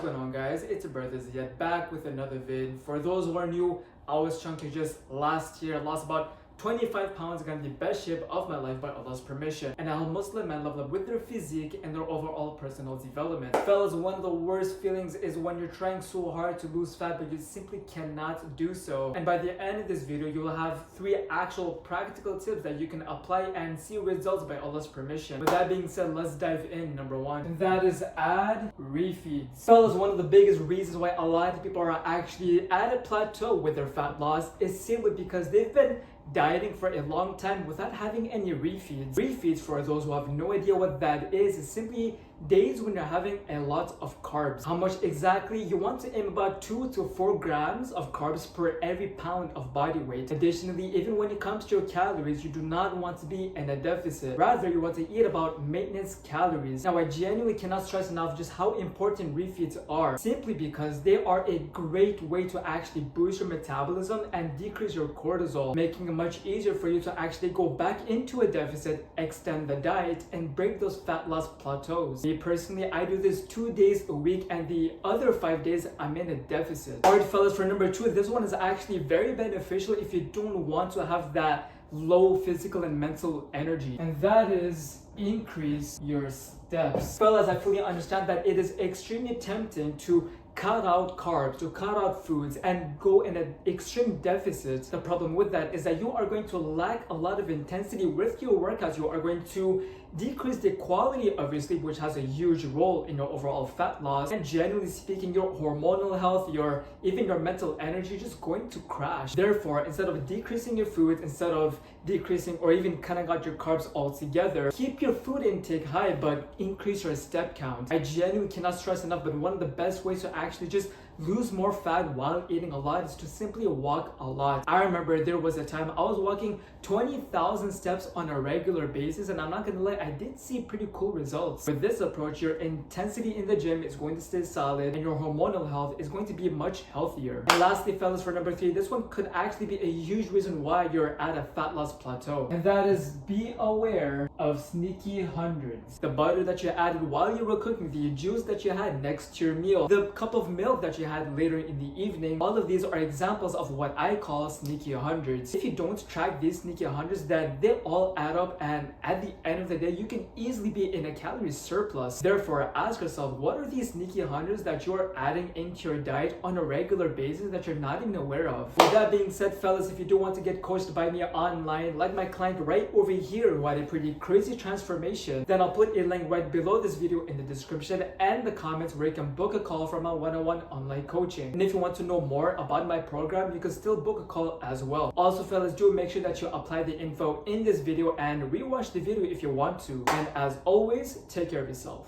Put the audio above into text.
going on, guys? It's your brother Ziyad back with another vid. For those who are new, I was chunky just last year. I lost about 25 pounds, got in the best shape of my life by Allah's permission. And I help Muslim men level up with their physique and their overall personal development. Fellas, one of the worst feelings is when you're trying so hard to lose fat but you simply cannot do so. And by the end of this video, you will have 3 actual practical tips that you can apply and see results by Allah's permission. With that being said, let's dive in. Number 1, and that is add refeeds. Fellas, one of the biggest reasons why a lot of people are actually at a plateau with their fat loss is simply because they've been dieting for a long time without having any refeeds. Refeeds, for those who have no idea what that is simply days when you're having a lot of carbs. How much exactly? You want to aim about 2 to 4 grams of carbs per every pound of body weight. Additionally, even when it comes to your calories, you do not want to be in a deficit. Rather, you want to eat about maintenance calories. Now, I genuinely cannot stress enough just how important refeeds are, simply because they are a great way to actually boost your metabolism and decrease your cortisol, making it much easier for you to actually go back into a deficit, extend the diet, and break those fat loss plateaus. Me personally, I do this 2 days a week, and the other 5 days I'm in a deficit. Alright fellas, for number 2, this one is actually very beneficial if you don't want to have that low physical and mental energy, and that is increase your steps. Fellas, I fully understand that it is extremely tempting to cut out carbs, to cut out foods, and go in an extreme deficit. The problem with that is that you are going to lack a lot of intensity with your workouts. You are going to decrease the quality of your sleep, which has a huge role in your overall fat loss. And generally speaking, your hormonal health, even your mental energy, just going to crash. Therefore, instead of decreasing your food, instead of decreasing or even cutting out your carbs altogether, keep your food intake high, but increase your step count. I genuinely cannot stress enough, but one of the best ways to actually just lose more fat while eating a lot is to simply walk a lot. I remember there was a time I was walking 20,000 steps on a regular basis, and I'm not gonna lie, I did see pretty cool results. With this approach, your intensity in the gym is going to stay solid and your hormonal health is going to be much healthier. And lastly, fellas, for number 3, this one could actually be a huge reason why you're at a fat loss plateau, and that is be aware of sneaky hundreds. The butter that you added while you were cooking, the juice that you had next to your meal, the cup of milk that you had later in the evening, all of these are examples of what I call sneaky hundreds. If you don't track these sneaky hundreds, then they all add up, and at the end of the day, you can easily be in a calorie surplus. Therefore, ask yourself, what are these sneaky hundreds that you're adding into your diet on a regular basis that you're not even aware of? With that being said, fellas, if you do want to get coached by me online, like my client right over here who had a pretty crazy transformation, then I'll put a link right below this video in the description and the comments where you can book a call for my one-on-one online coaching. And if you want to know more about my program, you can still book a call as well. Also, fellas, do make sure that you apply the info in this video and rewatch the video if you want to. And as always, take care of yourself.